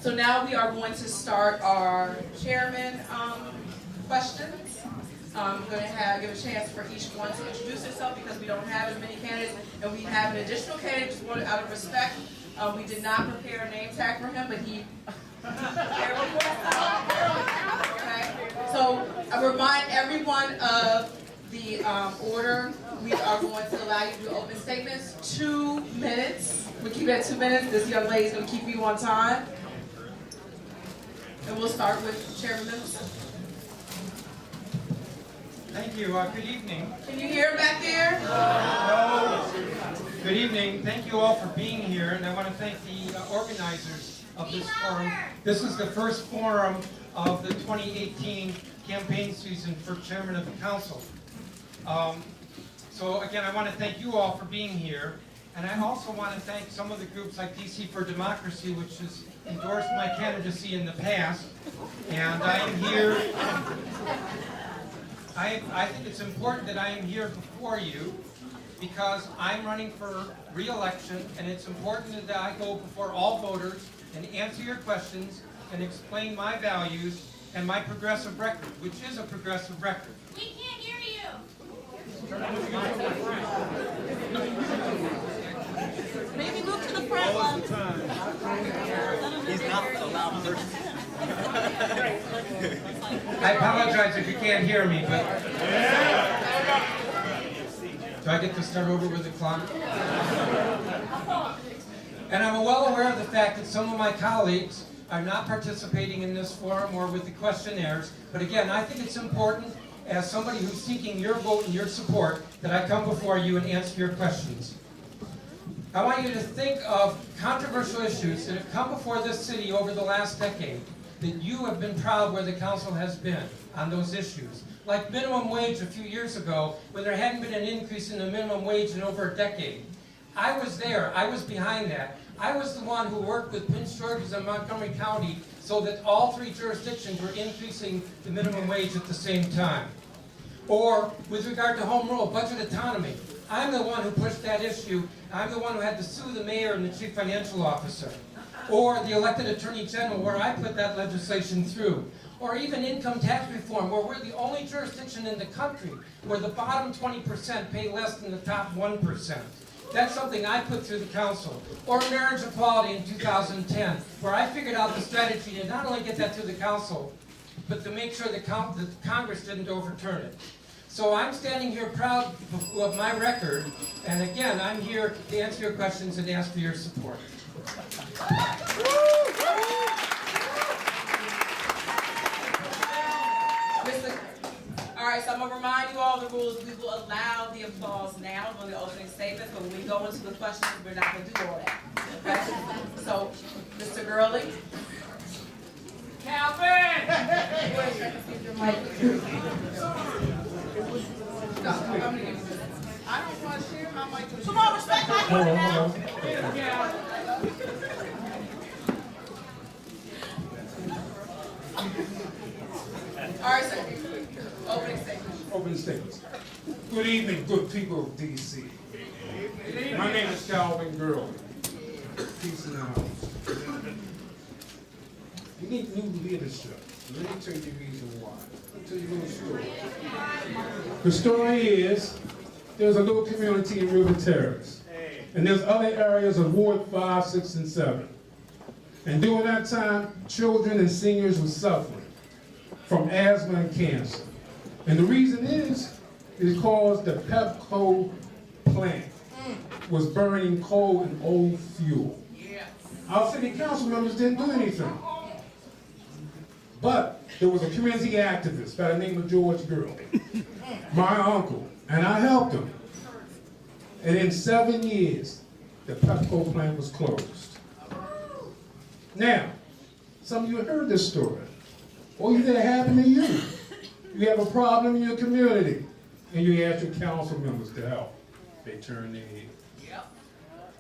So now we are going to start our chairman questions. I'm going to give a chance for each one to introduce herself because we don't have as many candidates, and we have an additional candidate just wanted out of respect. We did not prepare a name tag for him, but he. Okay. So I remind everyone of the order. We are going to allow you to do open statements. 2 minutes. We keep it at 2 minutes. This young lady is going to keep you on time. And we'll start with Chairman Mendelson. Thank you. Good evening. Can you hear back there? No. Good evening. Thank you all for being here, and I want to thank the organizers of this forum. This is the first forum of the 2018 campaign season for Chairman of the Council. So again, I want to thank you all for being here, and I also want to thank some of the groups like DC for Democracy, which has endorsed my candidacy in the past, and I am here. I think it's important that I am here before you because I'm running for re-election, and it's important that I go before all voters and answer your questions and explain my values and my progressive record, which is a progressive record. We can't hear you. Maybe move to the front. All the time. He's not a loud person. I apologize if you can't hear me, but do I get to start over with the clock? And I'm well aware of the fact that some of my colleagues are not participating in this forum or with the questionnaires, but again, I think it's important as somebody who's seeking your vote and your support that I come before you and answer your questions. I want you to think of controversial issues that have come before this city over the last decade that you have been proud where the council has been on those issues. Like minimum wage a few years ago, when there hadn't been an increase in the minimum wage in over a decade. I was there, I was behind that. I was the one who worked with Prince George's and Montgomery County so that all three jurisdictions were increasing the minimum wage at the same time. Or with regard to home rule, budget autonomy. I'm the one who pushed that issue. I'm the one who had to sue the mayor and the chief financial officer. Or the elected attorney general, where I put that legislation through. Or even income tax reform, where we're the only jurisdiction in the country where the bottom 20% pay less than the top 1%. That's something I put through the council. Or marriage equality in 2010, where I figured out the strategy to not only get that through the council, but to make sure that Congress didn't overturn it. So I'm standing here proud of my record, and again, I'm here to answer your questions and ask for your support. All right, so I'm going to remind you all the rules. We will allow the applause now on the opening statements, but when we go into the questions, we're not going to do all that. Okay? So, Mr. Gurley. Calvin! No, I'm going to give you this. I don't want to share my mic with you. Come on, respect my one now. All right, sir. Opening statement. Opening statements. Good evening, good people of D.C. My name is Calvin Gurley. Peace in the house. We need new leadership. Let me tell you the reason why. Let me tell you a little story. The story is, there's a little community in River Terrace. And there's other areas of Ward 5, 6, and 7. And during that time, children and seniors were suffering from asthma and cancer. And the reason is because the Pepco plant was burning coal and old fuel. Our city council members didn't do anything. But there was a community activist by the name of George Gurley, my uncle, and I helped him. And in 7 years, the Pepco plant was closed. Now, some of you heard this story. Or either it happened to you. You have a problem in your community, and you ask your council members to help. They turn their head.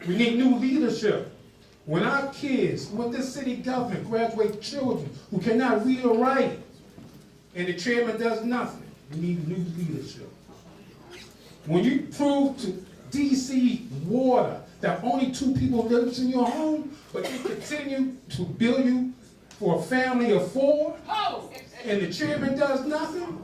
We need new leadership. When our kids, when this city government graduate children who cannot read or write, and the chairman does nothing, we need new leadership. When you prove to DC water that only 2 people lives in your home, but they continue to bill you for a family of 4, and the chairman does nothing?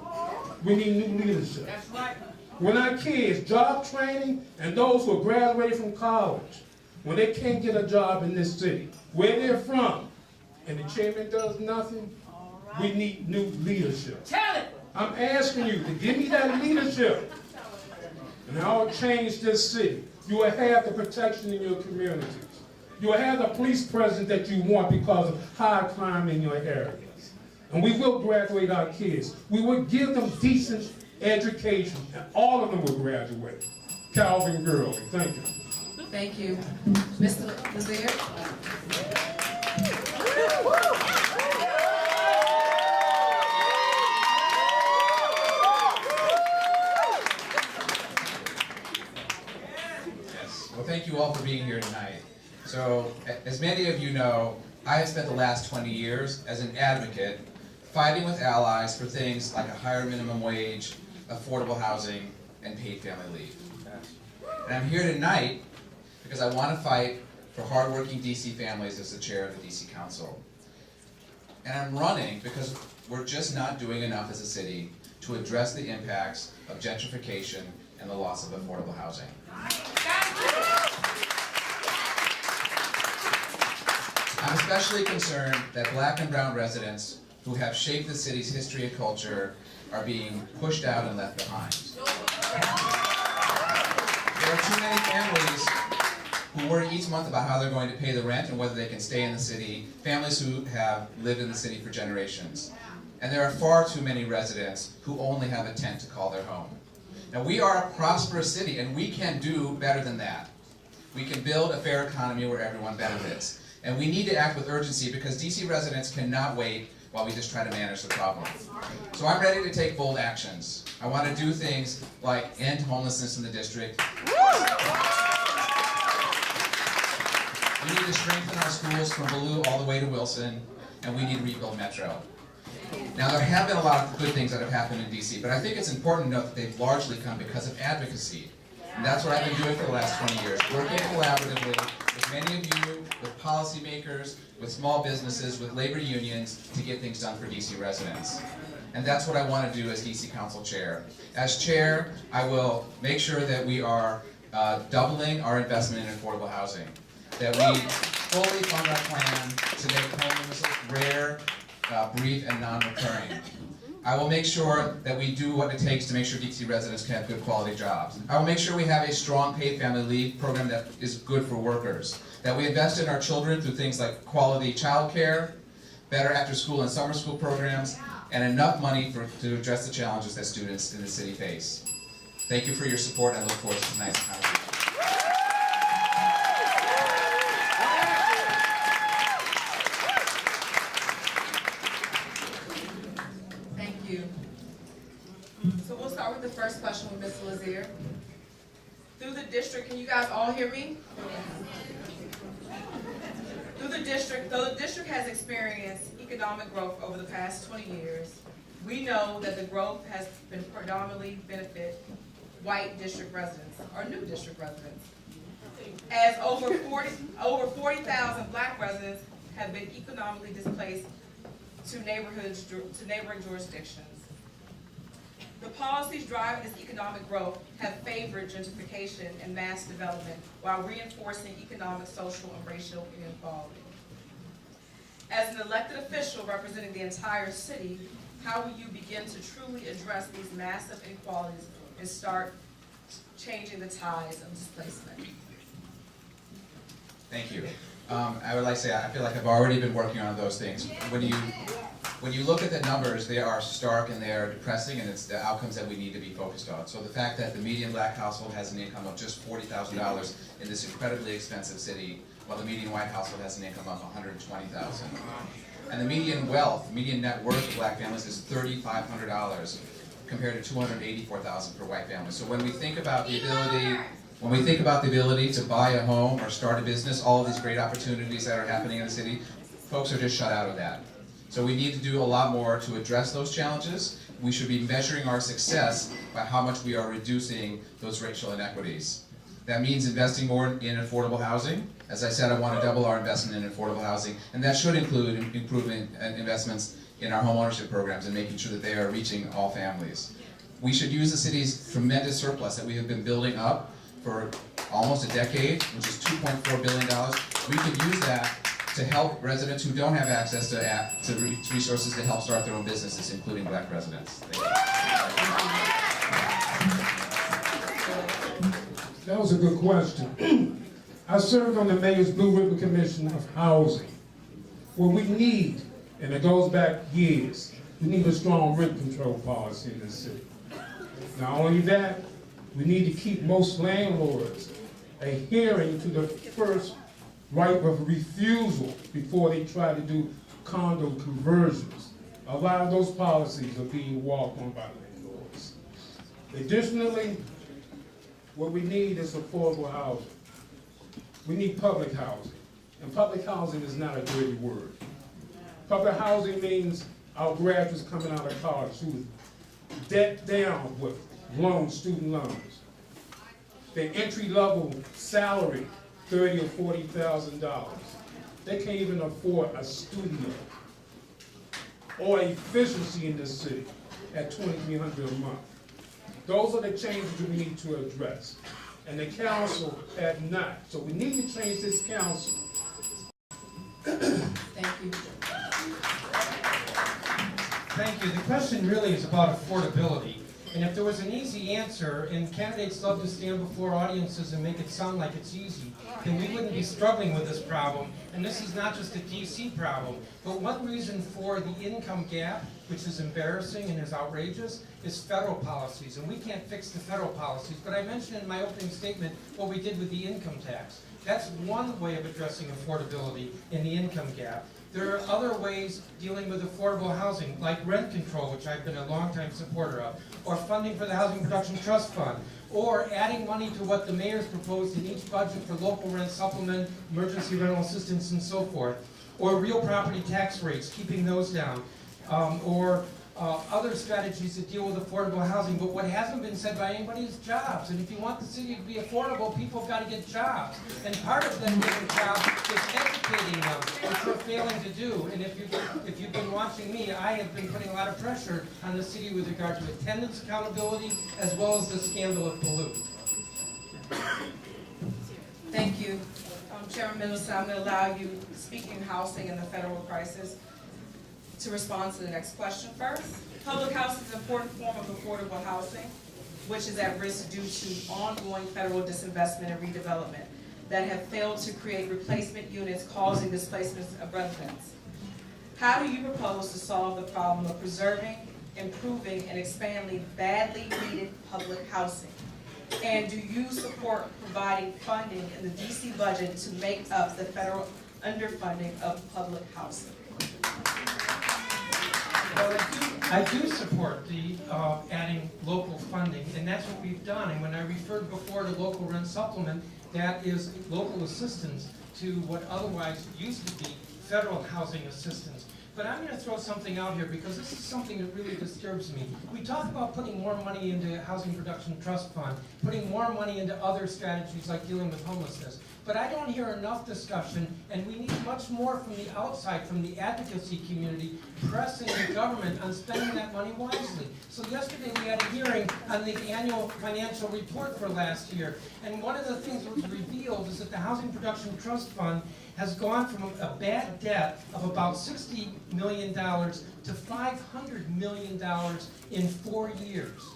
We need new leadership. That's right. When our kids, job training, and those who are graduating from college, when they can't get a job in this city, where they're from, and the chairman does nothing, we need new leadership. Tell it. I'm asking you to give me that leadership, and I'll change this city. You will have the protection in your communities. You will have the police presence that you want because of high crime in your areas. And we will graduate our kids. We will give them decent education, and all of them will graduate. Calvin Gurley, thank you. Thank you. Mr. Lazere? Well, thank you all for being here tonight. So, as many of you know, I have spent the last 20 years as an advocate fighting with allies for things like a higher minimum wage, affordable housing, and paid family leave. And I'm here tonight because I want to fight for hardworking DC families as the chair of the DC Council. And I'm running because we're just not doing enough as a city to address the impacts of gentrification and the loss of affordable housing. I'm especially concerned that Black and brown residents who have shaped the city's history and culture are being pushed out and left behind. There are too many families who worry each month about how they're going to pay the rent and whether they can stay in the city, families who have lived in the city for generations. And there are far too many residents who only have a tent to call their home. Now, we are a prosperous city, and we can do better than that. We can build a fair economy where everyone benefits. And we need to act with urgency because DC residents cannot wait while we just try to manage the problem. So I'm ready to take bold actions. I want to do things like end homelessness in the district. We need to strengthen our schools from Ballou all the way to Wilson, and we need to rebuild Metro. Now, there have been a lot of good things that have happened in DC, but I think it's important to note that they've largely come because of advocacy. And that's what I've been doing for the last 20 years, working collaboratively with many of you, with policymakers, with small businesses, with labor unions to get things done for DC residents. And that's what I want to do as DC Council Chair. As Chair, I will make sure that we are doubling our investment in affordable housing, that we fully fund our plan to make homelessness rare, brief, and non-recurring. I will make sure that we do what it takes to make sure DC residents can have good quality jobs. I will make sure we have a strong paid family leave program that is good for workers, that we invest in our children through things like quality childcare, better after-school and summer school programs, and enough money to address the challenges that students in the city face. Thank you for your support, and I look forward to tonight's conversation. So we'll start with the first question with Ms. Lazere. Through the district, can you guys all hear me? Though the district has experienced economic growth over the past 20 years, we know that the growth has been predominantly benefit white district residents, or new district residents, as over 40,000 Black residents have been economically displaced to neighboring jurisdictions. The policies driving this economic growth have favored gentrification and mass development while reinforcing economic, social, and racial inequality. As an elected official representing the entire city, how will you begin to truly address these massive inequalities and start changing the tides of displacement? Thank you. I would like to say, I feel like I've already been working on those things. When you look at the numbers, they are stark and they are depressing, and it's the outcomes that we need to be focused on. So the fact that the median Black household has an income of just $40,000 in this incredibly expensive city, while the median white household has an income of $120,000. And the median wealth, median net worth of Black families is $3,500 compared to $284,000 for white families. So when we think about the ability to buy a home or start a business, all of these great opportunities that are happening in the city, folks are just shut out of that. So we need to do a lot more to address those challenges. We should be measuring our success by how much we are reducing those racial inequities. That means investing more in affordable housing. As I said, I want to double our investment in affordable housing, and that should include improvement and investments in our home ownership programs and making sure that they are reaching all families. We should use the city's tremendous surplus that we have been building up for almost a decade, which is $2.4 billion. We could use that to help residents who don't have access to resources to help start their own businesses, including Black residents. That was a good question. I served on the Mayor's Blue Ribbon Commission of Housing. What we need, and it goes back years, we need a strong rent control policy in this city. Not only that, we need to keep most landlords adhering to the first right of refusal before they try to do condo conversions. A lot of those policies are being walked on by landlords. Additionally, what we need is affordable housing. We need public housing. And public housing is not a dirty word. Public housing means our graduates coming out of college who are debt down with student loans. Their entry-level salary, $30,000 or $40,000. They can't even afford a studio or efficiency in this city at $2,300 a month. Those are the changes that we need to address. And the council had not. So we need to change this council. Thank you. Thank you. The question really is about affordability. And if there was an easy answer, and candidates love to stand before audiences and make it sound like it's easy, then we wouldn't be struggling with this problem. And this is not just a DC problem. But one reason for the income gap, which is embarrassing and is outrageous, is federal policies. And we can't fix the federal policies. But I mentioned in my opening statement what we did with the income tax. That's one way of addressing affordability in the income gap. There are other ways dealing with affordable housing, like rent control, which I've been a longtime supporter of, or funding for the Housing Production Trust Fund, or adding money to what the mayor's proposed in each budget for local rent supplement, emergency rental assistance, and so forth, or real property tax rates, keeping those down, or other strategies that deal with affordable housing. But what hasn't been said by anybody is jobs. And if you want the city to be affordable, people have got to get jobs. And part of them getting jobs is educating them, which we're failing to do. And if you've been watching me, I have been putting a lot of pressure on the city with regard to attendance accountability, as well as the scandal of Baloo. Thank you. Chairman Mendelson, I'm going to allow you, speaking housing and the federal crisis, to respond to the next question first. Public housing is an important form of affordable housing, which is at risk due to ongoing federal disinvestment and redevelopment that have failed to create replacement units, causing displacements of residents. How do you propose to solve the problem of preserving, improving, and expanding badly needed public housing? And do you support providing funding in the DC budget to make up the federal underfunding of public housing? I do support the adding local funding, and that's what we've done. And when I referred before to local rent supplement, that is local assistance to what otherwise used to be federal housing assistance. But I'm going to throw something out here because this is something that really disturbs me. We talk about putting more money into Housing Production Trust Fund, putting more money into other strategies like dealing with homelessness. But I don't hear enough discussion, and we need much more from the outside, from the advocacy community, pressing the government on spending that money wisely. So yesterday we had a hearing on the annual financial report for last year, and one of the things that was revealed is that the Housing Production Trust Fund has gone from a bad debt of about $60 million to $500 million in 4 years.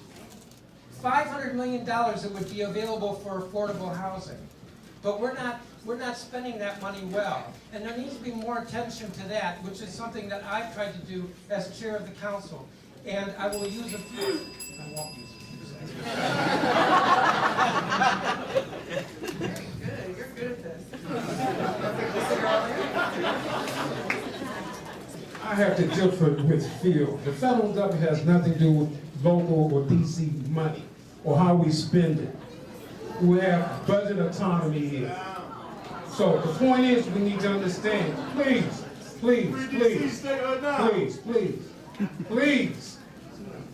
$500 million that would be available for affordable housing. But we're not spending that money well. And there needs to be more attention to that, which is something that I've tried to do as chair of the council. And I will use a few. I won't use it. Good, you're good at this. I have to differ with Phil. The federal government has nothing to do with local or DC money or how we spend it. We have budget autonomy here. So the point is, we need to understand, please,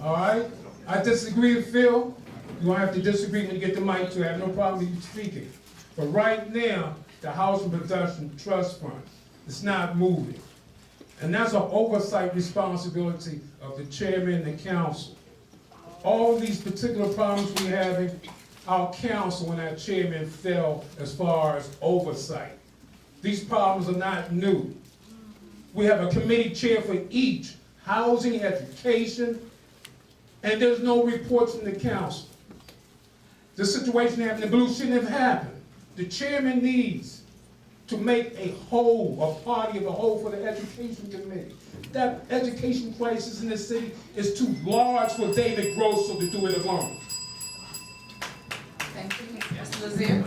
all right? I disagree with Phil. You don't have to disagree when you get the mic, so I have no problem with you speaking. But right now, the Housing Production Trust Fund is not moving. And that's an oversight responsibility of the chairman and the council. All these particular problems we're having, our council and our chairman fell as far as oversight. These problems are not new. We have a committee chair for each, housing, education, and there's no reports from the council. The situation happening in Blue shouldn't have happened. The chairman needs to make a whole, a party of a whole for the education committee. That education crisis in the city is too large for David Grosso to do it alone. Thank you. Mr. Lazere?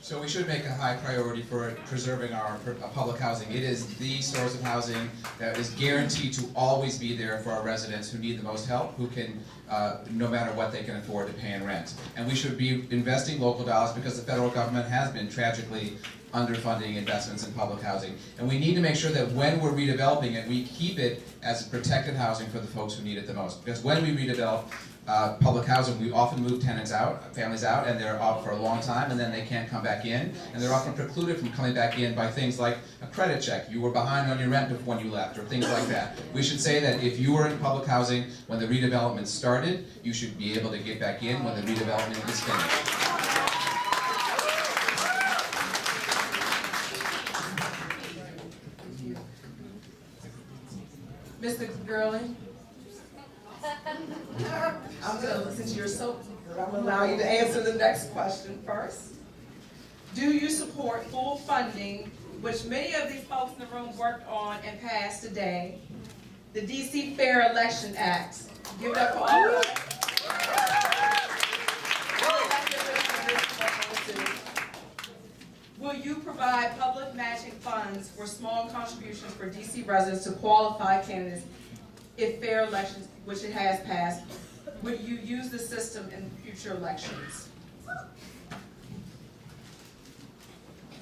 So we should make a high priority for preserving our public housing. It is the source of housing that is guaranteed to always be there for our residents who need the most help, who can, no matter what they can afford to pay in rent. And we should be investing local dollars because the federal government has been tragically underfunding investments in public housing. And we need to make sure that when we're redeveloping it, we keep it as protected housing for the folks who need it the most. Because when we redevelop public housing, we often move tenants out, families out, and they're out for a long time, and then they can't come back in. And they're often precluded from coming back in by things like a credit check. You were behind on your rent when you left, or things like that. We should say that if you were in public housing when the redevelopment started, you should be able to get back in when the redevelopment is finished. Mr. Gurley? I'm gonna, since you're so, I'm gonna allow you to answer the next question first. Do you support full funding, which many of these folks in the room worked on and passed today, the DC Fair Election Act? Give it up for all of us. Will you provide public matching funds for small contributions for DC residents to qualify candidates if fair elections, which it has passed? Will you use the system in future elections?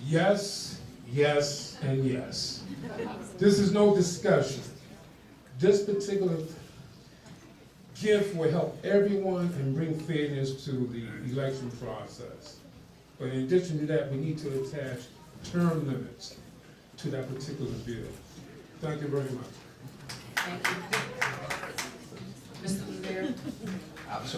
Yes, yes, and yes. This is no discussion. This particular gift will help everyone and bring fairness to the election process. But in addition to that, we need to attach term limits to that particular bill. Thank you very much. Thank you. Mr. Lazere?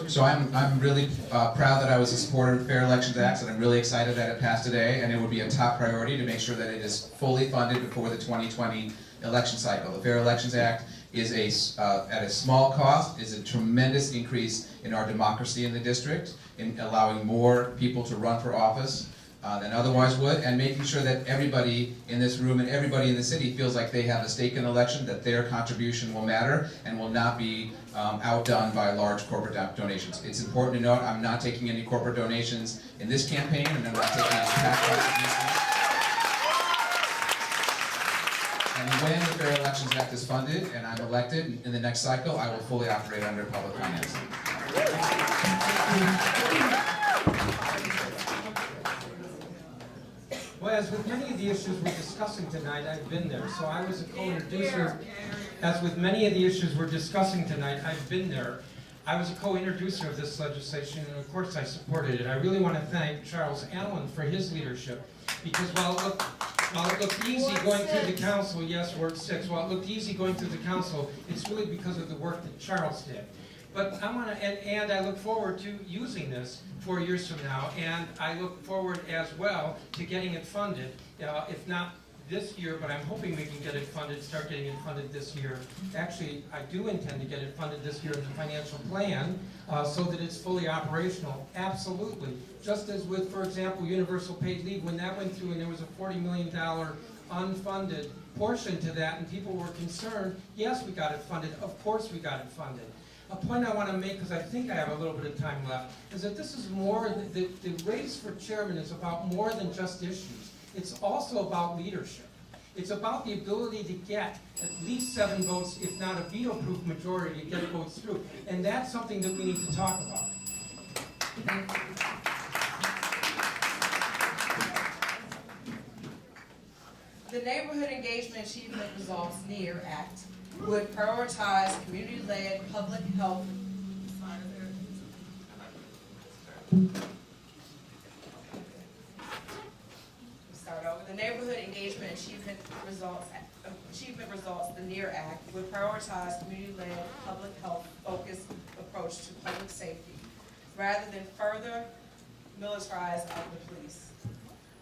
So I'm really proud that I was a supporter of Fair Elections Act, and I'm really excited that it passed today, and it would be a top priority to make sure that it is fully funded before the 2020 election cycle. The Fair Elections Act is at a small cost, is a tremendous increase in our democracy in the district, in allowing more people to run for office than otherwise would, and making sure that everybody in this room and everybody in the city feels like they have a stake in the election, that their contribution will matter and will not be outdone by large corporate donations. It's important to note I'm not taking any corporate donations in this campaign, and I'm not taking any tax contributions. And when the Fair Elections Act is funded and I'm elected in the next cycle, I will fully operate under public financing. Well, as with many of the issues we're discussing tonight, I've been there. So I was a co-introducer. As with many of the issues we're discussing tonight, I've been there. I was a co-introducer of this legislation, and of course I supported it. I really want to thank Charles Allen for his leadership, because while it looked easy going through the council, yes, Ward 6, while it looked easy going through the council, it's really because of the work that Charles did. But I want to, and I look forward to using this 4 years from now, and I look forward as well to getting it funded, if not this year, but I'm hoping we can get it funded, start getting it funded this year. Actually, I do intend to get it funded this year in the financial plan, so that it's fully operational, absolutely. Just as with, for example, universal paid leave, when that went through and there was a $40 million unfunded portion to that, and people were concerned, yes, we got it funded, of course we got it funded. A point I want to make, because I think I have a little bit of time left, is that this is more, the race for chairman is about more than just issues. It's also about leadership. It's about the ability to get at least 7 votes, if not a veto-proof majority, to get votes through. And that's something that we need to talk about. The Neighborhood Engagement Achievement Results (NEAR) Act would prioritize community-led public health Start over. The Neighborhood Engagement Achievement Results, the NEAR Act, would prioritize community-led, public health-focused approach to public safety, rather than further militarize of the police.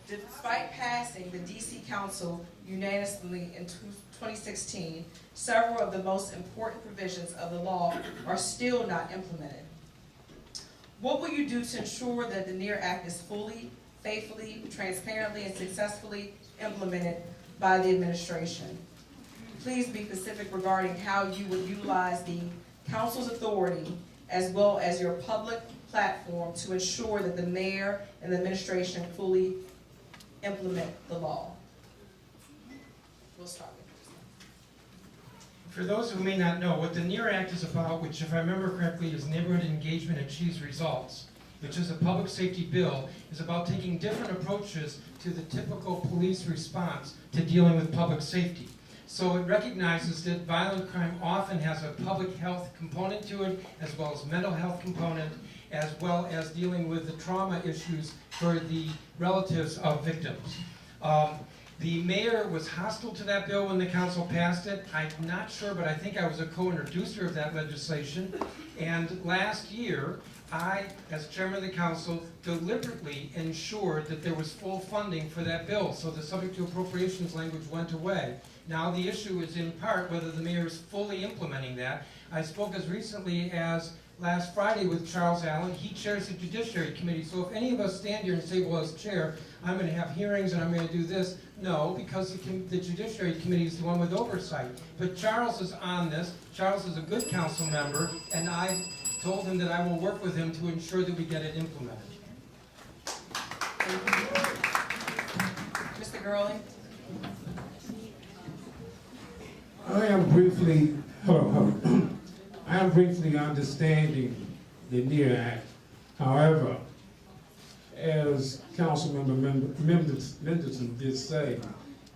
Despite passing the DC Council unanimously in 2016, several of the most important provisions of the law are still not implemented. What will you do to ensure that the NEAR Act is fully, faithfully, transparently, and successfully implemented by the administration? Please be specific regarding how you would utilize the Council's authority as well as your public platform to ensure that the mayor and the administration fully implement the law. We'll start with you. For those who may not know, what the NEAR Act is about, which if I remember correctly is Neighborhood Engagement Achieves Results, which is a public safety bill, is about taking different approaches to the typical police response to dealing with public safety. So it recognizes that violent crime often has a public health component to it, as well as mental health component, as well as dealing with the trauma issues for the relatives of victims. The mayor was hostile to that bill when the council passed it. I'm not sure, but I think I was a co-introducer of that legislation. And last year, I, as chairman of the council, deliberately ensured that there was full funding for that bill. So the subject to appropriations language went away. Now the issue is in part whether the mayor is fully implementing that. I spoke as recently as last Friday with Charles Allen. He chairs the Judiciary Committee. So if any of us stand here and say, well, as chair, I'm going to have hearings and I'm going to do this, no, because the Judiciary Committee is the one with oversight. But Charles is on this. Charles is a good council member, and I told him that I will work with him to ensure that we get it implemented. Mr. Gurley? I am briefly understanding the NEAR Act. However, as Councilmember Mendelson did say,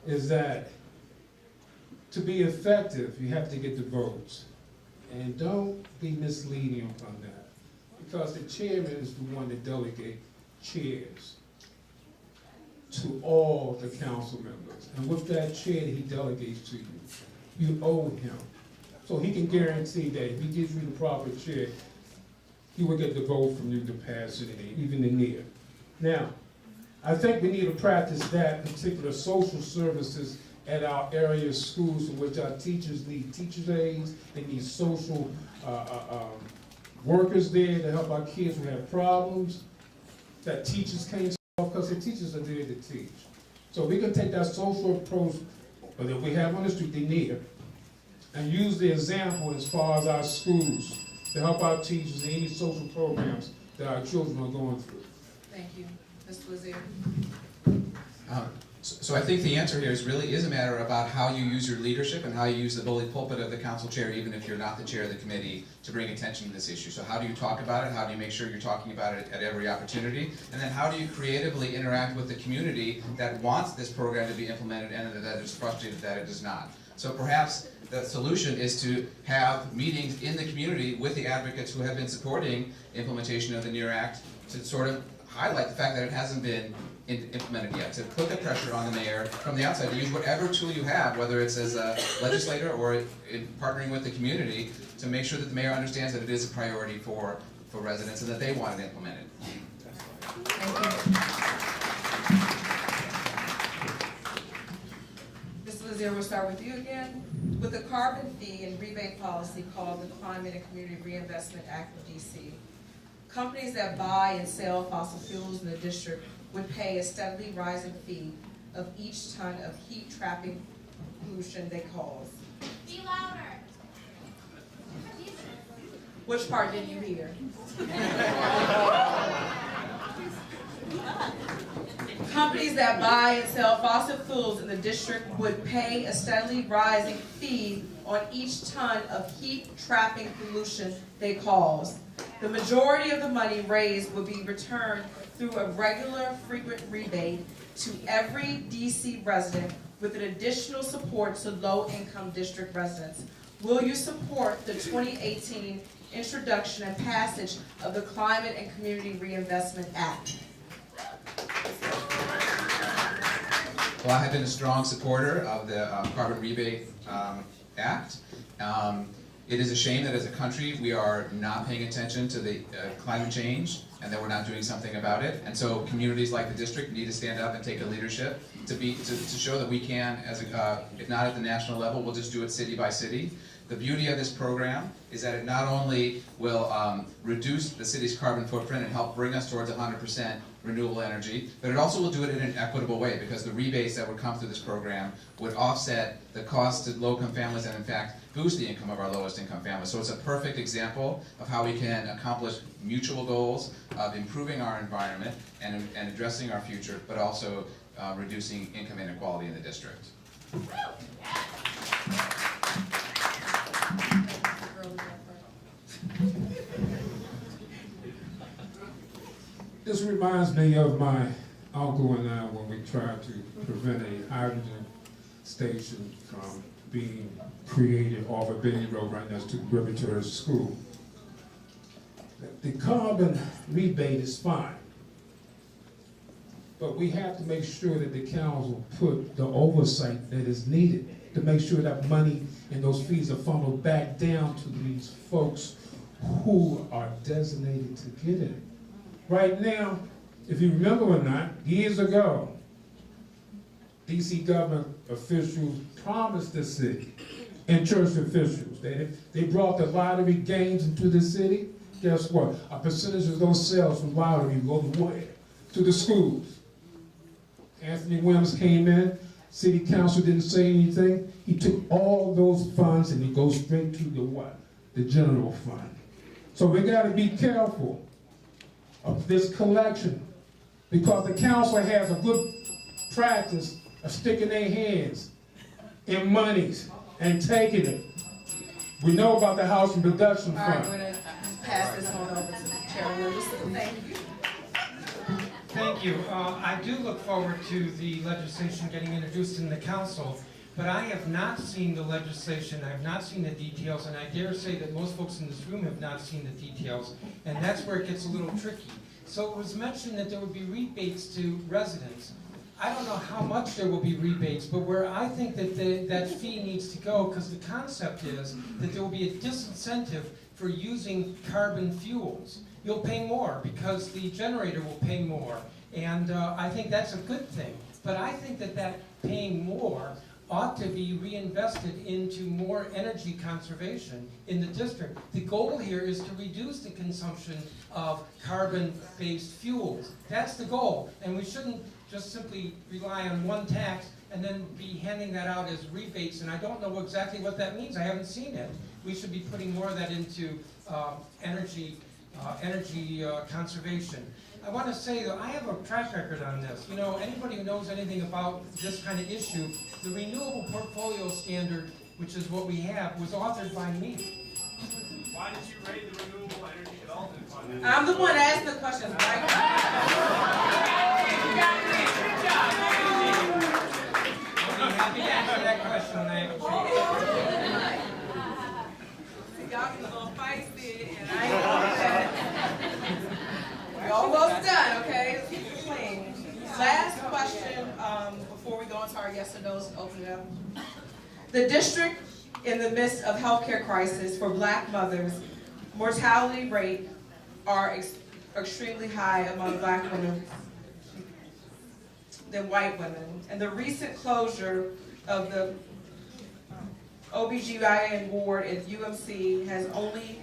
is that to be effective, you have to get the votes. And don't be misleading on that, because the chairman is the one that delegates chairs to all the council members. And with that chair that he delegates to you, you owe him. So he can guarantee that if he gives you the proper chair, he will get the vote from you to pass it, even the NEAR. Now, I think we need to practice that particular social services at our area schools, in which our teachers need teachers' aides, they need social workers there to help our kids who have problems that teachers can't solve, because the teachers are there to teach. So we can take that social approach that we have on the street, the NEAR, and use the example as far as our schools to help our teachers in any social programs that our children are going through. Thank you. Mr. Lazere? So I think the answer here really is a matter about how you use your leadership and how you use the bully pulpit of the council chair, even if you're not the chair of the committee, to bring attention to this issue. So how do you talk about it? How do you make sure you're talking about it at every opportunity? And then how do you creatively interact with the community that wants this program to be implemented and that is frustrated that it does not? So perhaps the solution is to have meetings in the community with the advocates who have been supporting implementation of the NEAR Act to sort of highlight the fact that it hasn't been implemented yet, to put the pressure on the mayor from the outside, to use whatever tool you have, whether it's as a legislator or in partnering with the community, to make sure that the mayor understands that it is a priority for residents and that they want it implemented. Thank you. Mr. Lazere, we'll start with you again. With the carbon fee and rebate policy called the Climate and Community Reinvestment Act of DC, companies that buy and sell fossil fuels in the district would pay a steadily rising fee of each ton of heat trapping pollution they cause. Be louder. Which part didn't you hear? Companies that buy and sell fossil fuels in the district would pay a steadily rising fee on each ton of heat trapping pollution they cause. The majority of the money raised would be returned through a regular frequent rebate to every DC resident, with an additional support to low-income district residents. Will you support the 2018 introduction and passage of the Climate and Community Reinvestment Act? Well, I have been a strong supporter of the Carbon Rebate Act. It is a shame that as a country we are not paying attention to the climate change and that we're not doing something about it. And so communities like the district need to stand up and take a leadership to show that we can, if not at the national level, we'll just do it city by city. The beauty of this program is that it not only will reduce the city's carbon footprint and help bring us towards 100% renewable energy, but it also will do it in an equitable way, because the rebates that would come through this program would offset the cost to low-income families and in fact boost the income of our lowest income families. So it's a perfect example of how we can accomplish mutual goals of improving our environment and addressing our future, but also reducing income inequality in the district. This reminds me of my uncle and I when we tried to prevent a hydrogen station from being created off of Benny Road right next to Preparatory School. The carbon rebate is fine, but we have to make sure that the council put the oversight that is needed to make sure that money and those fees are funneled back down to these folks who are designated to get it. Right now, if you remember or not, years ago, DC government officials promised the city, and church officials, they brought the lottery gains into the city. Guess what? A percentage of those sales from lottery go to where? To the schools. Anthony Williams came in, city council didn't say anything. He took all those funds and he goes straight to the what? The general fund. So we gotta be careful of this collection, because the council has a good practice of sticking their hands in monies and taking it. We know about the housing production All right, fund. we're going to pass this on over to Chairman Mendelson. Thank you. Thank you. I do look forward to the legislation getting introduced in the council, but I have not seen the legislation, I have not seen the details, and I dare say that most folks in this room have not seen the details, and that's where it gets a little tricky. So it was mentioned that there would be rebates to residents. I don't know how much there will be rebates, but where I think that that fee needs to go, because the concept is that there will be a disincentive for using carbon fuels. You'll pay more because the generator will pay more, and I think that's a good thing. But I think that paying more ought to be reinvested into more energy conservation in the district. The goal here is to reduce the consumption of carbon-based fuels. That's the goal, and we shouldn't just simply rely on one tax and then be handing that out as rebates, and I don't know exactly what that means. I haven't seen it. We should be putting more of that into energy conservation. I want to say that I have a track record on this. You know, anybody who knows anything about this kind of issue, the Renewable Portfolio Standard, which is what we have, was authored by me. Why did you raise the Renewable Energy Development Fund? I'm the one asking the questions, right? I'll be happy to answer that question when I have a chance. Y'all get a little feisty, and I ain't gonna do that. We're almost done, okay? Let's keep it clean. Last question, before we go into our yes or no's, open it up. The district, in the midst of healthcare crisis for Black mothers, mortality rate are extremely high among Black women than white women. And the recent closure of the OBGYN ward at UMC has only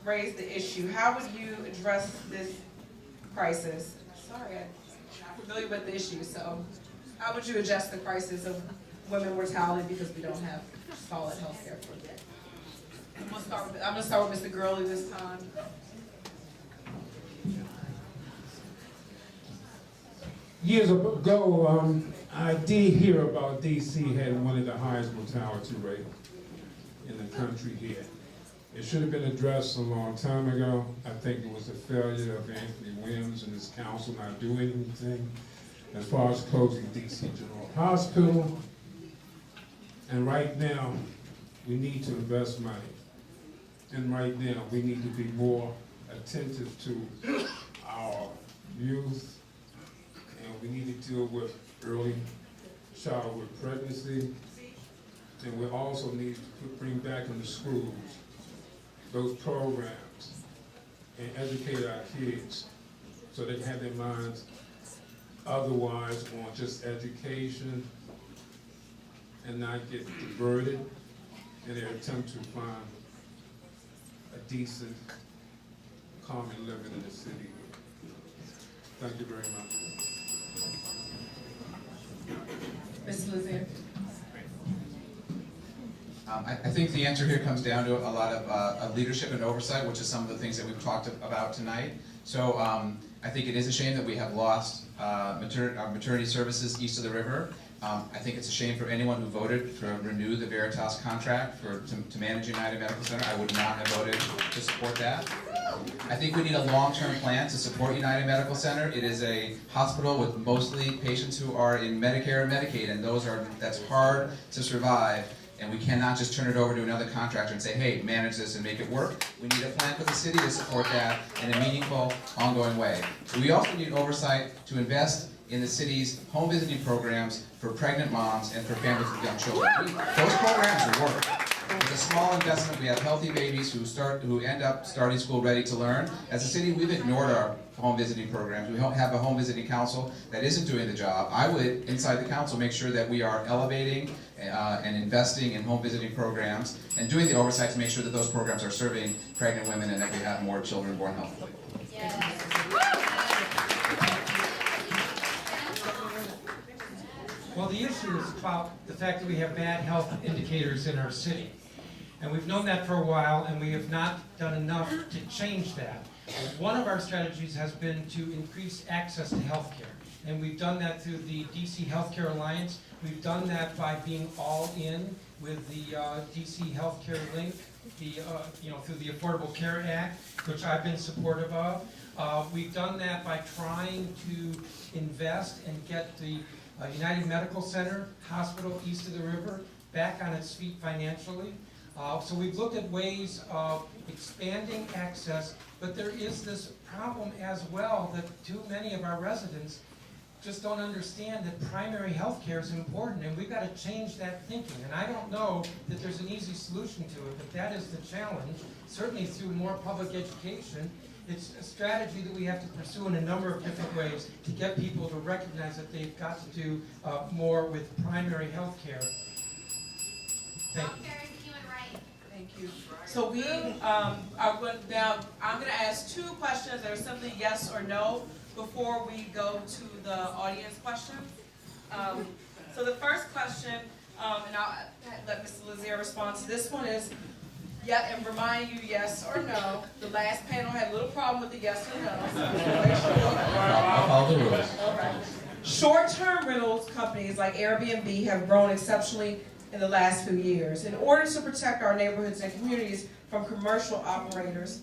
raised the issue. How would you address this crisis? Sorry, I'm not familiar with the issue, so how would you address the crisis of women mortality because we don't have solid health care for them? I'm gonna start with Mr. Gurley this time. Years ago, I did hear about DC had one of the highest mortality rates in the country here. It should have been addressed a long time ago. I think it was a failure of Anthony Williams and his council not doing anything as far as closing DC General Hospital. And right now, we need to invest money. And right now, we need to be more attentive to our youth, and we need to deal with early childhood pregnancy. And we also need to bring back in the schools those programs and educate our kids so they can have their minds otherwise on just education and not get diverted in their attempt to find a decent, common living in the city. Thank you very much. Mrs. Lazere. I think the answer here comes down to a lot of leadership and oversight, which is some of the things that we've talked about tonight. So I think it is a shame that we have lost maternity services east of the river. I think it's a shame for anyone who voted to renew the Veritas contract to manage United Medical Center. I would not have voted to support that. I think we need a long-term plan to support United Medical Center. It is a hospital with mostly patients who are in Medicare and Medicaid, and that's hard to survive. And we cannot just turn it over to another contractor and say, hey, manage this and make it work. We need a plan for the city to support that in a meaningful, ongoing way. We also need oversight to invest in the city's home visiting programs for pregnant moms and for families with young children. Those programs will work. With a small investment, we have healthy babies who end up starting school ready to learn. As a city, we've ignored our home visiting programs. We don't have a home visiting council that isn't doing the job. I would, inside the council, make sure that we are elevating and investing in home visiting programs and doing the oversight to make sure that those programs are serving pregnant women and that we have more children born healthily. Well, the issue is about the fact that we have bad health indicators in our city. And we've known that for a while, and we have not done enough to change that. One of our strategies has been to increase access to health care. And we've done that through the DC Healthcare Alliance. We've done that by being all in with the DC Healthcare Link, through the Affordable Care Act, which I've been supportive of. We've done that by trying to invest and get the United Medical Center Hospital east of the river back on its feet financially. So we've looked at ways of expanding access, but there is this problem as well that too many of our residents just don't understand that primary health care is important, and we've got to change that thinking. And I don't know that there's an easy solution to it, but that is the challenge, certainly through more public education. It's a strategy that we have to pursue in a number of different ways to get people to recognize that they've got to do more with primary health care. Thank you. Thank you. So we are going now. I'm going to ask two questions that are simply yes or no before we go to the audience questions. So the first question, and I'll let Mr. Lazere respond to this one, is and remind you yes or no. The last panel had a little problem with the yes or no. So I'll follow the rules. all right. Short-term rentals companies like Airbnb have grown exceptionally in the last few years. In order to protect our neighborhoods and communities from commercial operators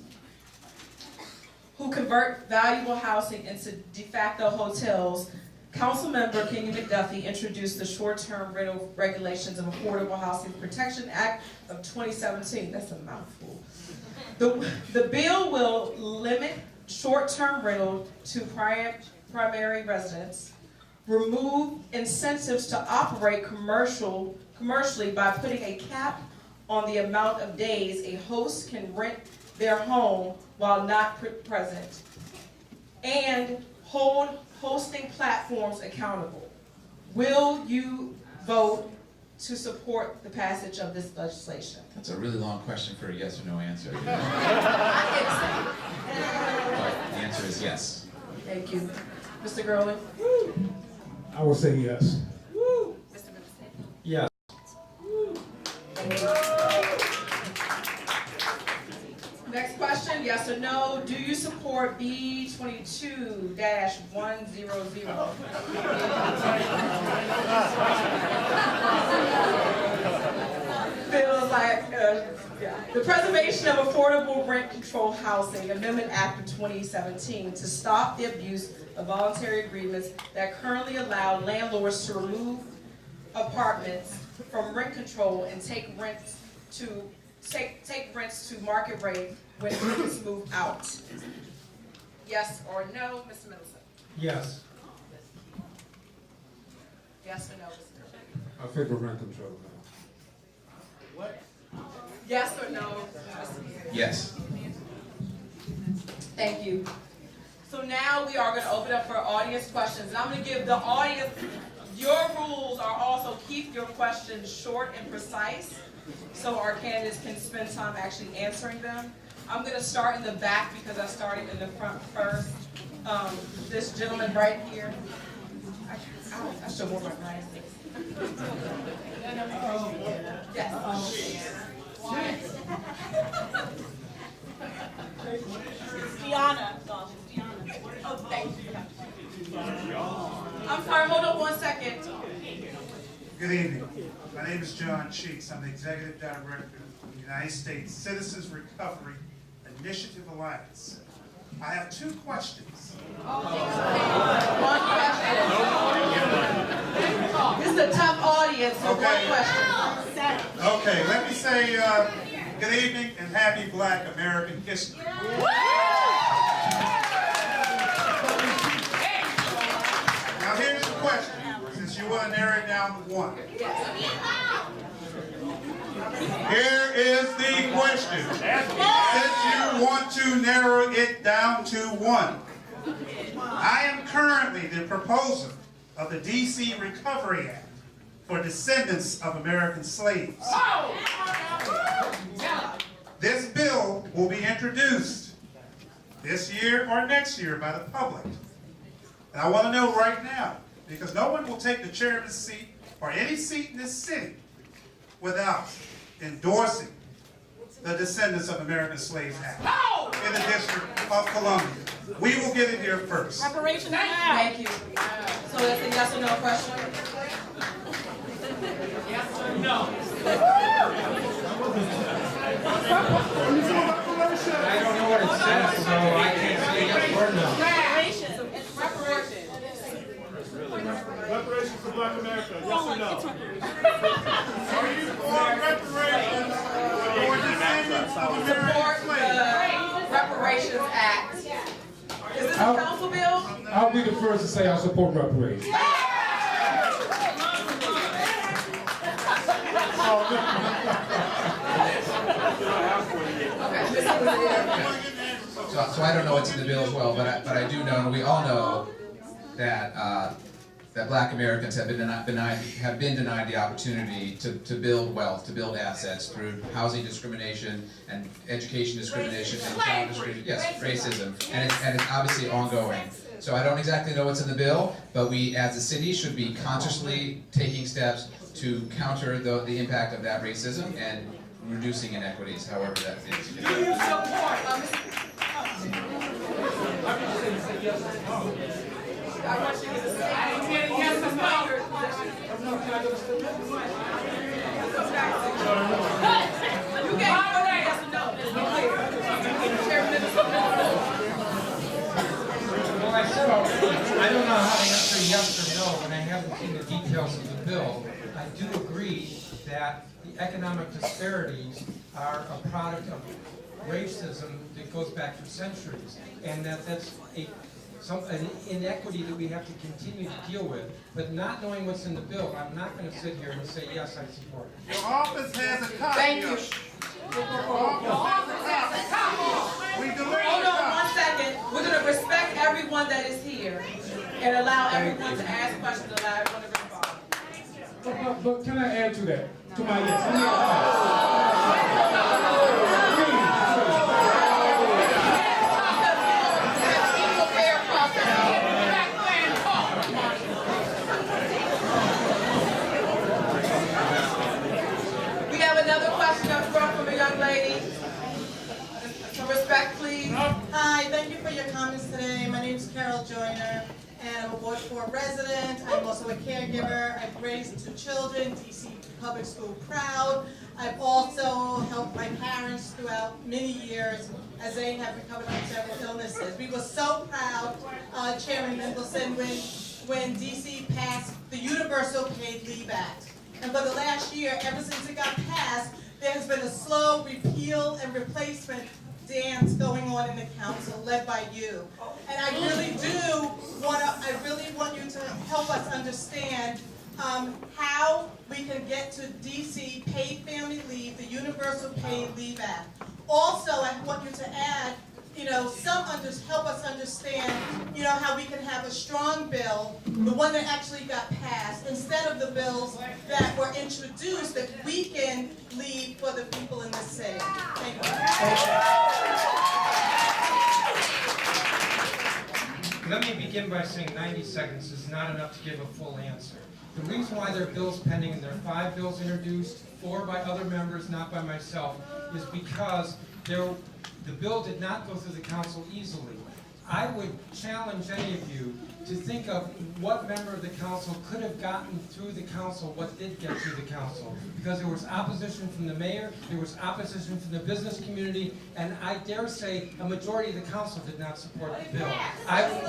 who convert valuable housing into de facto hotels, Councilmember Kenny McDuffie introduced the Short-Term Rental Regulations of Affordable Housing Protection Act of 2017. That's a mouthful. The bill will limit short-term rental to primary residents, remove incentives to operate commercially by putting a cap on the amount of days a host can rent their home while not present, and hold hosting platforms accountable. Will you vote to support the passage of this legislation? That's a really long question for a yes or no answer. But the answer is yes. Thank you. Mr. Gurley? I will say yes. Mr. Mendelson? Yes. Next question, yes or no? Do you support B22-100? Feels like, The Preservation of Affordable Rent Control Housing Amendment Act of 2017 to stop the abuse of voluntary agreements that currently allow landlords to remove apartments from rent control and take rents to market rate when rents move out? Yes or no, Mr. Mendelson? Yes. Yes or no, Mr. Mendelson? I favor rent control now. Yes or no, Mr. Mendelson? Yes. Thank you. So now we are going to open up for audience questions. And I'm going to give the audience, your rules are also keep your questions short and precise so our candidates can spend time actually answering them. I'm going to start in the back because I started in the front first. This gentleman right here. I should wear my glasses. Yes. Deanna. Oh, thank you. I'm sorry, hold on 1 second. Good evening. My name is John Cheeks. I'm the Executive Director of the United States Citizens Recovery Initiative Alliance. I have 2 questions. One question. This is a tough audience, so Okay. one question. Okay, let me say good evening and happy Black American History. Now here's the question, since you want to narrow it down to 1. Here is the question. Since you want to narrow it down to 1. I am currently the proposer of the D.C. Recovery Act for descendants of American slaves. This bill will be introduced this year or next year by the public. And I want to know right now, because no one will take the chairman's seat or any seat in this city without endorsing the Descendants of American Slaves Act in the District of Columbia. We will get it here first. Reparations now. Thank you. So that's a yes or no question? Yes or no? I don't know what it says, so I can't say yes or no. Reparations. It's reparations. Reparations for Black America, yes or no? Are you for reparations for descendants of American Support slaves? the Reparations Act. Is this a council bill? I'll be the first to say I support reparations. So I don't know what's in the bill as well, but I do know, and we all know that that Black Americans have been denied the opportunity to build wealth, to build assets through housing discrimination and education discrimination and job discrimination. Yes, racism, and it's obviously ongoing. So I don't exactly know what's in the bill, but we as a city should be consciously taking steps to counter the impact of that racism and reducing inequities, however that is. Do you support? I want you to say yes or no. You gave yes or no. Well, I said already, I don't know how to answer yes or no, and I haven't seen the details of the bill. I do agree that the economic disparities are a product of racism that goes back for centuries, and that's an inequity that we have to continue to deal with. But not knowing what's in the bill, I'm not going to sit here and say, yes, I support it. Your office has a copy. Thank you. Your office has a copy. We delivered Hold a on copy. 1 second. We're going to respect everyone that is here and allow everyone to ask questions, allow everyone to respond. But can I add to that? To my yes? We have another question up front from a young lady. Some respect, please. Hi, thank you for your comments today. My name is Carol Joyner, and I'm a Ward 4 resident. I'm also a caregiver. I've raised 2 children, DC Public School proud. I've also helped my parents throughout many years as they have recovered from several illnesses. We were so proud, Chairman Mendelson, when DC passed the Universal Paid Leave Act. And for the last year, ever since it got passed, there has been a slow repeal and replacement dance going on in the council led by you. And I really want you to help us understand how we can get to DC paid family leave, the Universal Paid Leave Act. Also, I want you to add, help us understand, how we can have a strong bill, the one that actually got passed, instead of the bills that were introduced that weaken leave for the people in the city. Thank you. Let me begin by saying 90 seconds is not enough to give a full answer. The reason why there are bills pending, and there are 5 bills introduced, 4 by other members, not by myself, is because the bill did not go through the council easily. I would challenge any of you to think of what member of the council could have gotten through the council what did get through the council. Because there was opposition from the mayor, there was opposition from the business community, and I dare say a majority of the council did not support the bill.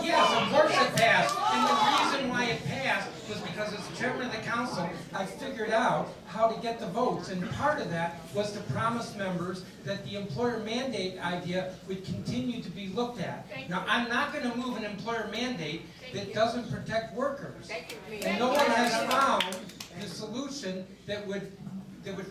Yes, of course it passed. And the reason why it passed was because as chairman of the council, I figured out how to get the votes. And part of that was to promise members that the employer mandate idea would continue to be looked at. Now, I'm not going to move an employer mandate that doesn't protect workers. And no one has found the solution that would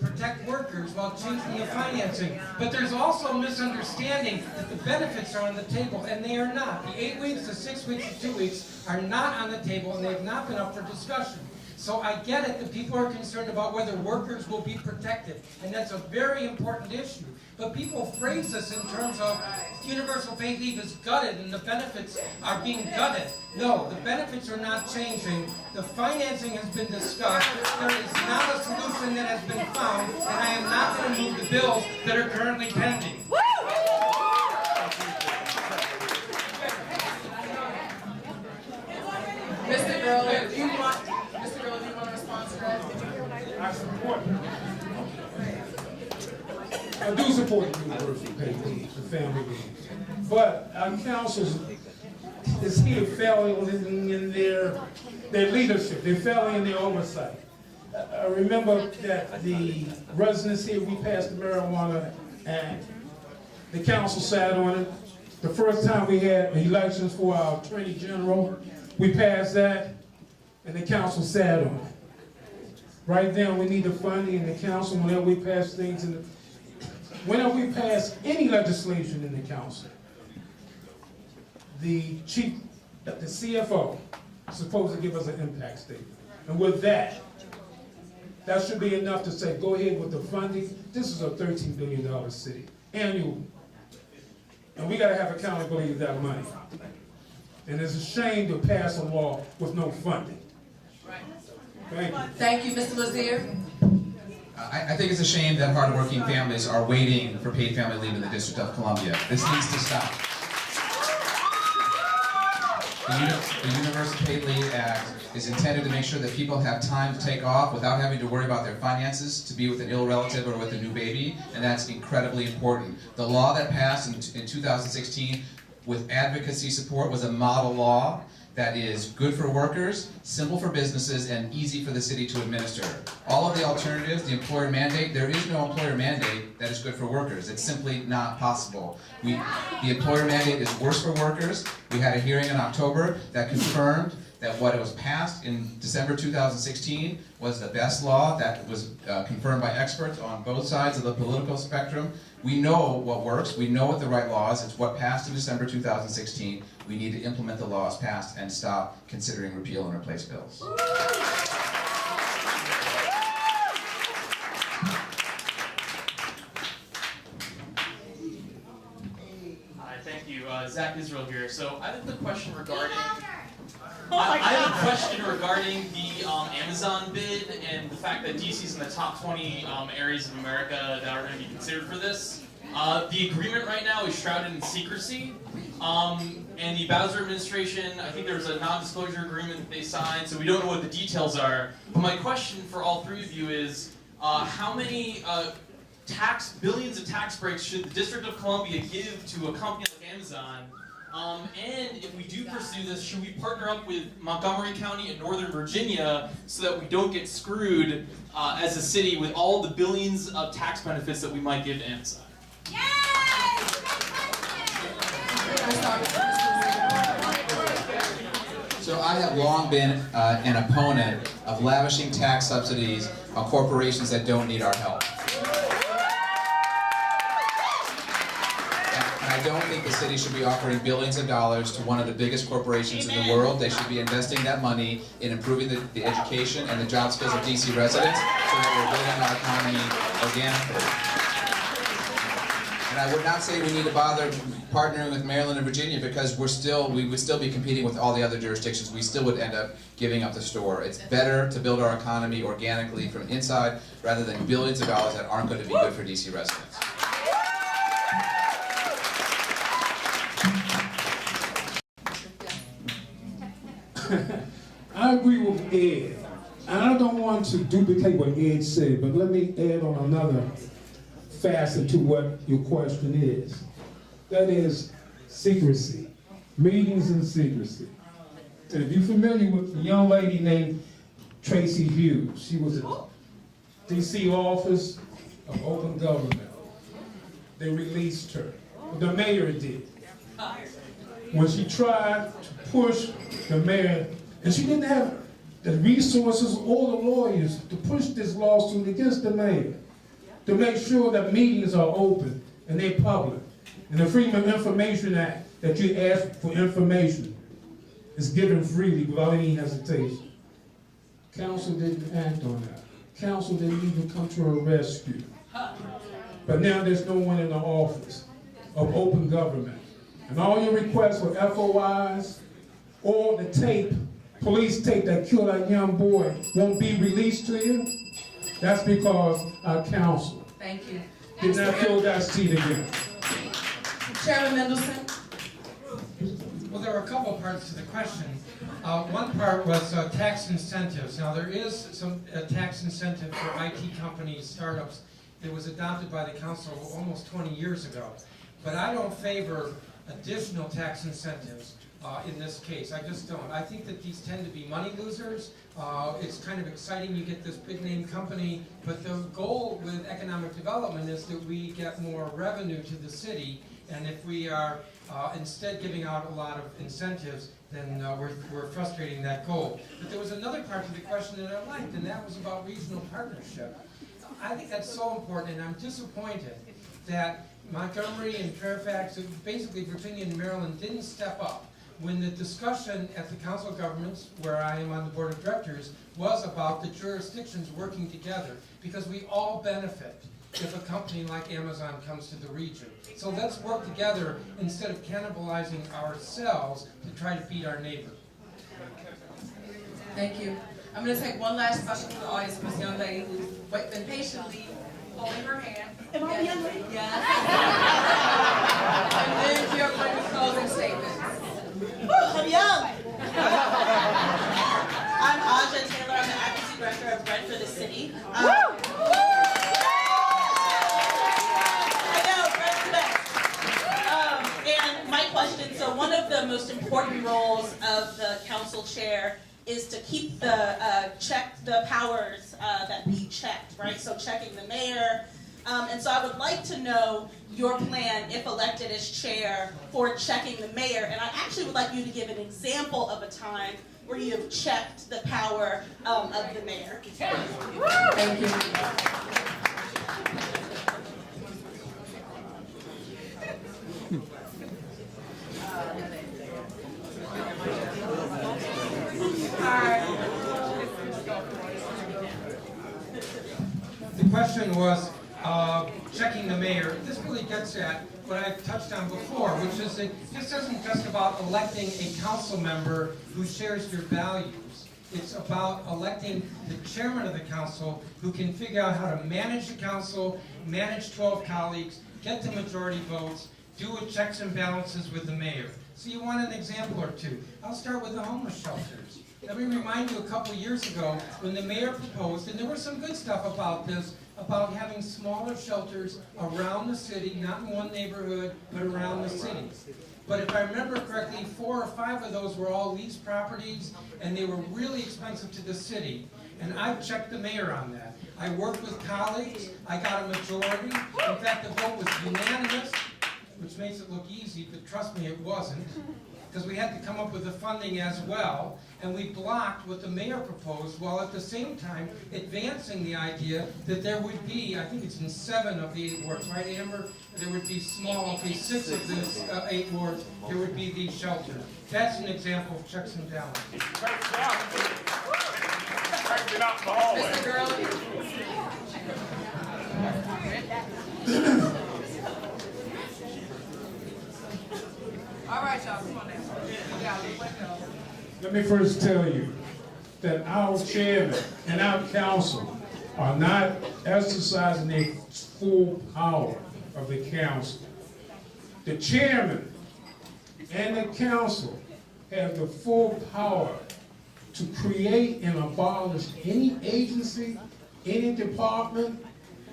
protect workers while changing the financing. But there's also a misunderstanding that the benefits are on the table, and they are not. The 8 weeks, the 6 weeks, the 2 weeks are not on the table, and they have not been up for discussion. So I get it that people are concerned about whether workers will be protected, and that's a very important issue. But people phrase this in terms of universal paid leave is gutted and the benefits are being gutted. No, the benefits are not changing. The financing has been discussed. There is not a solution that has been found, and I am not going to move the bills that are currently pending. Mr. Gurley, do you want to respond to that? I support it. I do support the universal pay leave, the family leave. But our council is here failing in their leadership. They're failing in their oversight. I remember that the residents here, we passed the Marijuana Act. The council sat on it. The first time we had elections for our Attorney General, we passed that, and the council sat on it. Right now, we need the funding in the council whenever we pass things whenever we pass any legislation in the council. The CFO is supposed to give us an impact statement. And with that should be enough to say, go ahead with the funding. This is a $13 billion city, annual. And we gotta have accountability of that money. And it's a shame to pass a law with no funding. Thank you. Thank you, Mr. Lazere. I think it's a shame that hardworking families are waiting for paid family leave in the District of Columbia. This needs to stop. The Universal Paid Leave Act is intended to make sure that people have time to take off without having to worry about their finances, to be with an ill relative or with a new baby, and that's incredibly important. The law that passed in 2016 with advocacy support was a model law that is good for workers, simple for businesses, and easy for the city to administer. All of the alternatives, the employer mandate, there is no employer mandate that is good for workers. It's simply not possible. The employer mandate is worse for workers. We had a hearing in October that confirmed that what was passed in December 2016 was the best law that was confirmed by experts on both sides of the political spectrum. We know what works, we know what the right law is, it's what passed in December 2016. We need to implement the laws passed and stop considering repeal and replace bills. Hi, thank you. Zach Israel here. So I have a question regarding... I have a question regarding the Amazon bid and the fact that DC is in the top 20 areas of America that are going to be considered for this. The agreement right now is shrouded in secrecy, and the Bowser administration, I think there's a non-disclosure agreement that they signed, so we don't know what the details are. But my question for all three of you is, how many billions of tax breaks should the District of Columbia give to a company like Amazon And if we do pursue this, should we partner up with Montgomery County and Northern Virginia so that we don't get screwed as a city with all the billions of tax benefits that we might give to Amazon? So I have long been an opponent of lavishing tax subsidies on corporations that don't need our help. And I don't think the city should be offering billions of dollars to one of the biggest corporations in the world. They should be investing that money in improving the education and the job skills of DC residents so that we're building our economy organically. And I would not say we need to bother partnering with Maryland and Virginia because we would still be competing with all the other jurisdictions. We still would end up giving up the store. It's better to build our economy organically from inside rather than billions of dollars that aren't going to be good for DC residents. I agree with Ed. And I don't want to duplicate what Ed said, but let me add on another facet to what your question is. That is secrecy. Meetings and secrecy. And if you're familiar with a young lady named Tracy Hughes, she was at DC Office of Open Government. They released her. The mayor did. When she tried to push the mayor, and she didn't have the resources or the lawyers to push this lawsuit against the mayor, to make sure that meetings are open and they're public. And the Freedom of Information Act, that you ask for information, is given freely without any hesitation. Council didn't act on that. Council didn't even come to her rescue. But now there's no one in the office of open government. And all your requests for FOIs or the tape, police tape that killed that young boy won't be released to you. That's because our council did not fill that seat again. Chairman Mendelson. Well, there were a couple parts to the question. One part was tax incentives. Now, there is some tax incentive for IT companies, startups. It was adopted by the council almost 20 years ago. But I don't favor additional tax incentives in this case. I just don't. I think that these tend to be money losers. It's kind of exciting you get this big name company, but the goal with economic development is that we get more revenue to the city, and if we are instead giving out a lot of incentives, then we're frustrating that goal. But there was another part to the question that I liked, and that was about regional partnership. I think that's so important, and I'm disappointed that Montgomery and Fairfax, basically Virginia and Maryland, didn't step up when the discussion at the council of governments, where I am on the board of directors, was about the jurisdictions working together, because we all benefit if a company like Amazon comes to the region. So let's work together instead of cannibalizing ourselves to try to beat our neighbor. Thank you. I'm going to take one last question from the audience from this young lady who's been patiently holding her hand. Am I the young lady? Yes. And then you're going to closing statements. I'm young. I'm Aja Taylor. I'm the advocacy director of Bread for the City. I know, bread's the best. And my question, so one of the most important roles of the council chair is to keep the check the powers that we checked, right? So checking the mayor. And so I would like to know your plan, if elected as chair, for checking the mayor. And I actually would like you to give an example of a time where you have checked the power of the mayor. Thank you. The question was checking the mayor. This really gets at what I've touched on before, which is that this isn't just about electing a council member who shares your values. It's about electing the chairman of the council who can figure out how to manage the council, manage 12 colleagues, get the majority votes, do a checks and balances with the mayor. So you want an example or two. I'll start with the homeless shelters. Let me remind you, a couple of years ago, when the mayor proposed, and there was some good stuff about this, about having smaller shelters around the city, not in one neighborhood, but around the city. But if I remember correctly, 4 or 5 of those were all leased properties, and they were really expensive to the city. And I've checked the mayor on that. I worked with colleagues, I got a majority. In fact, the vote was unanimous, which makes it look easy, but trust me, it wasn't. Because we had to come up with the funding as well, and we blocked what the mayor proposed, while at the same time advancing the idea that there would be, I think it's in 7 of the 8 wards, right, Amber? There would be small, okay, 6 of the 8 wards, there would be these shelters. That's an example of checks and balances. Mr. Gurley? All right, y'all, come on now. Let me first tell you that our chairman and our council are not exercising their full power of the council. The chairman and the council have the full power to create and abolish any agency, any department,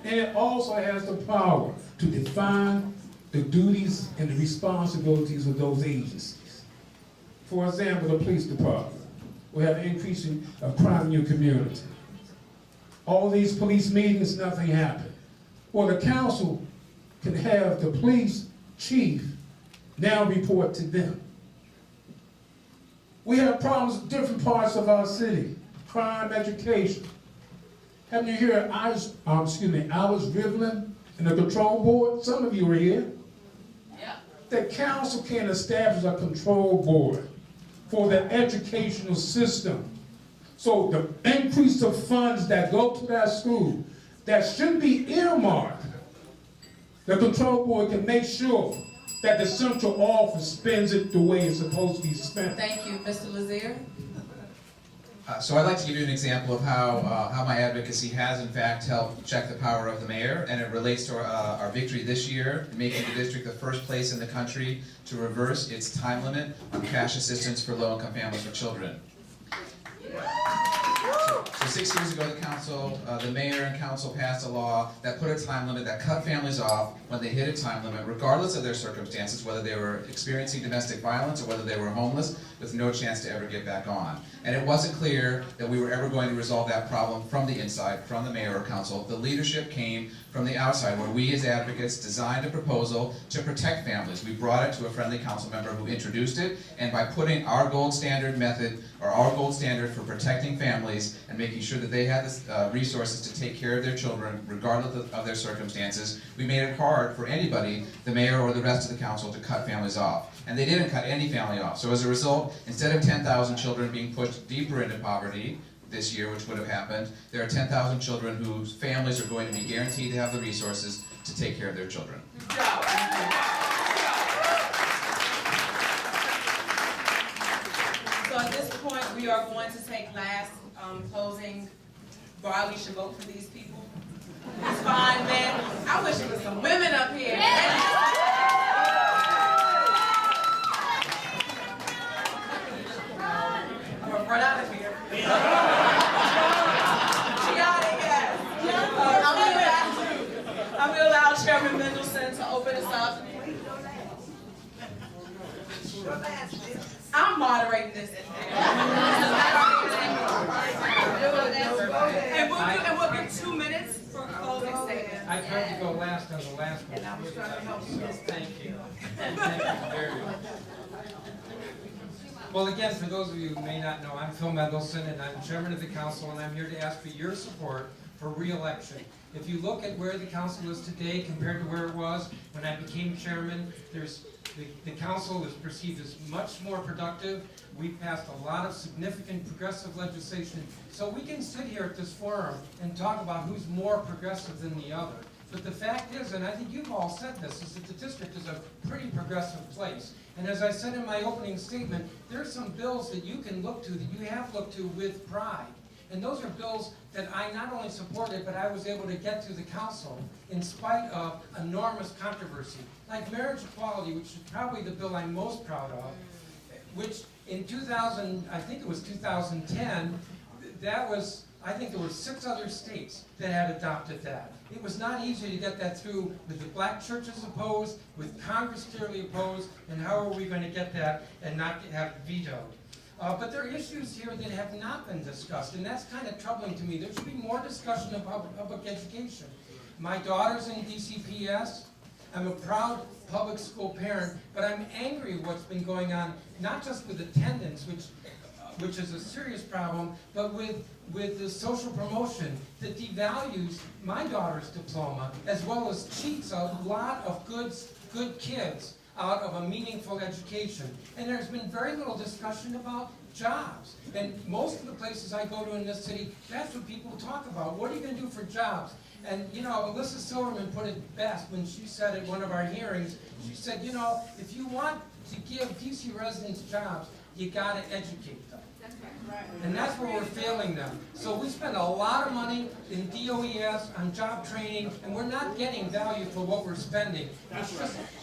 and it also has the power to define the duties and the responsibilities of those agencies. For example, the police department. We have an increasing of crime in your community. All these police meetings, nothing happened. Well, the council can have the police chief now report to them. We have problems in different parts of our city. Crime, education. Haven't you heard Alice Rivlin and the control board? Some of you are here. Yeah. The council can establish a control board for the educational system. So the increase of funds that go to that school, that should be earmarked, the control board can make sure that the central office spends it the way it's supposed to be spent. Thank you, Mr. Lazere. So I'd like to give you an example of how my advocacy has in fact helped check the power of the mayor, and it relates to our victory this year, making the district the first place in the country to reverse its time limit on cash assistance for low-income families with children. So 6 years ago, the mayor and council passed a law that put a time limit that cut families off when they hit a time limit, regardless of their circumstances, whether they were experiencing domestic violence or whether they were homeless, with no chance to ever get back on. And it wasn't clear that we were ever going to resolve that problem from the inside, from the mayor or council. The leadership came from the outside, where we as advocates designed a proposal to protect families. We brought it to a friendly council member who introduced it, and by putting our gold standard method, or our gold standard for protecting families and making sure that they had the resources to take care of their children regardless of their circumstances, we made it hard for anybody, the mayor or the rest of the council, to cut families off. And they didn't cut any family off. So as a result, instead of 10,000 children being pushed deeper into poverty this year, which would have happened, there are 10,000 children whose families are going to be guaranteed to have the resources to take care of their children. So at this point, we are going to take last closing, why we should vote for these people. It's fine, man. I wish there was some women up here. I'm gonna run out of here. I'm gonna allow Chairman Mendelson to open us up. I'm moderating this. And we'll give 2 minutes for closing statement. I tried to go last on the last one. And I was trying to help you. Thank you. Thank you very much. Well, again, for those of you who may not know, I'm Phil Mendelson, and I'm chairman of the council, and I'm here to ask for your support for re-election. If you look at where the council is today compared to where it was when I became chairman, the council is perceived as much more productive. We've passed a lot of significant progressive legislation. So we can sit here at this forum and talk about who's more progressive than the other. But the fact is, and I think you've all said this, is that the district is a pretty progressive place. And as I said in my opening statement, there are some bills that you can look to, that you have looked to with pride. And those are bills that I not only supported, but I was able to get through the council in spite of enormous controversy. Like marriage equality, which is probably the bill I'm most proud of, which In 2000, I think it was 2010, I think there were 6 other states that had adopted that. It was not easy to get that through with the black churches opposed, with Congress clearly opposed, and how are we going to get that and not have it vetoed? But there are issues here that have not been discussed, and that's kind of troubling to me. There should be more discussion about public education. My daughter's in DCPS. I'm a proud public school parent, but I'm angry at what's been going on, not just with attendance, which is a serious problem, but with the social promotion that devalues my daughter's diploma, as well as cheats a lot of good kids out of a meaningful education. And there's been very little discussion about jobs. And most of the places I go to in this city, that's what people talk about. What are you going to do for jobs? And, you know, Alyssa Silverman put it best when she said at one of our hearings, she said, you know, if you want to give DC residents jobs, you got to educate them. And that's where we're failing them. So we spend a lot of money in DOES on job training, and we're not getting value for what we're spending.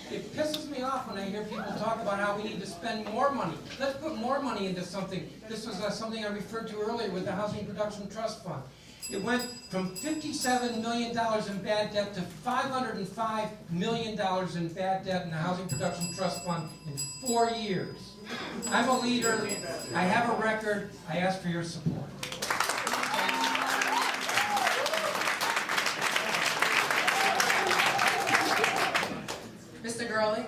It pisses me off when I hear people talk about how we need to spend more money. Let's put more money into something. This was something I referred to earlier with the Housing Production Trust Fund. It went from $57 million in bad debt to $505 million in bad debt in the Housing Production Trust Fund in 4 years. I'm a leader. I have a record. I ask for your support. Mr. Gurley?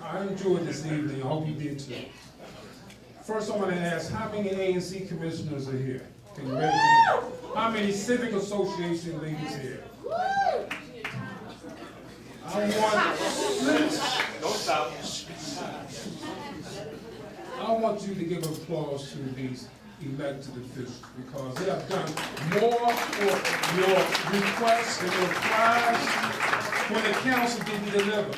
I enjoyed this evening. I hope you did too. First, I want to ask, how many ANC commissioners are here? Can you raise your hand? How many civic association leaders here? I want you to give applause to these elected officials because they have done more for your requests and your cries when the council didn't deliver.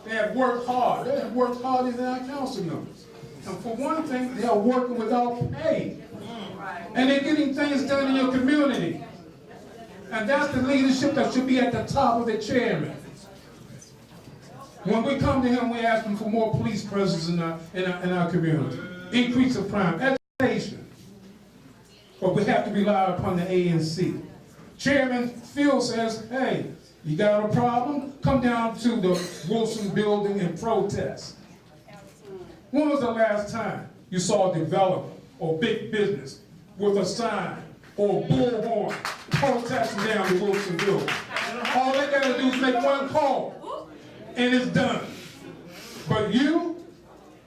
They have worked hard. They have worked harder than our council members. And for one thing, they are working without pay. And they're getting things done in your community. And that's the leadership that should be at the top of the chairman. When we come to him, we ask him for more police presence in our community. Increase of crime, education. But we have to rely upon the ANC. Chairman Phil says, hey, you got a problem? Come down to the Wilson building and protest. When was the last time you saw a developer or big business with a sign or a bullhorn protesting down the Wilson building? All they got to do is make one call, and it's done. But you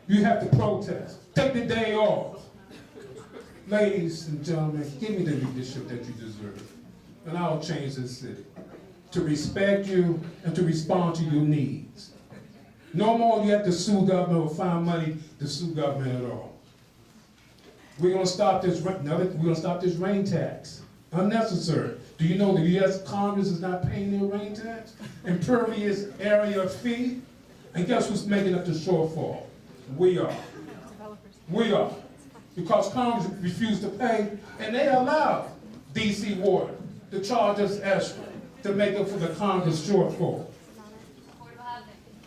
have to protest. Take the day off. Ladies and gentlemen, give me the leadership that you deserve, and I'll change this city to respect you and to respond to your needs. No more you have to sue government or find money to sue government at all. We're going to stop this. We're going to stop this rain tax. Unnecessary. Do you know the U.S. Congress is not paying their rain tax? Impervious area fee. And guess who's making up the shortfall? We are. We are. Because Congress refused to pay, and they allowed D.C. Water to charge us extra to make up for the Congress shortfall.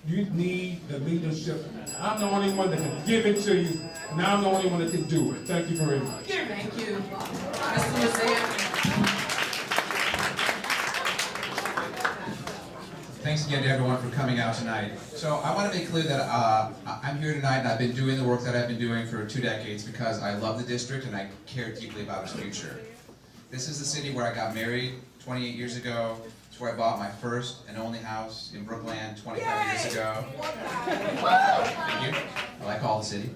You need the leadership. I'm the only one that can give it to you, and I'm the only one that can do it. Thank you very much. Thank you. Mr. Lazere? Thanks again to everyone for coming out tonight. So I want to make clear that I'm here tonight and I've been doing the work that I've been doing for 2 decades because I love the district and I care deeply about its future. This is the city where I got married 28 years ago. It's where I bought my first and only house in Brookland 25 years ago. Thank you. I like all the city.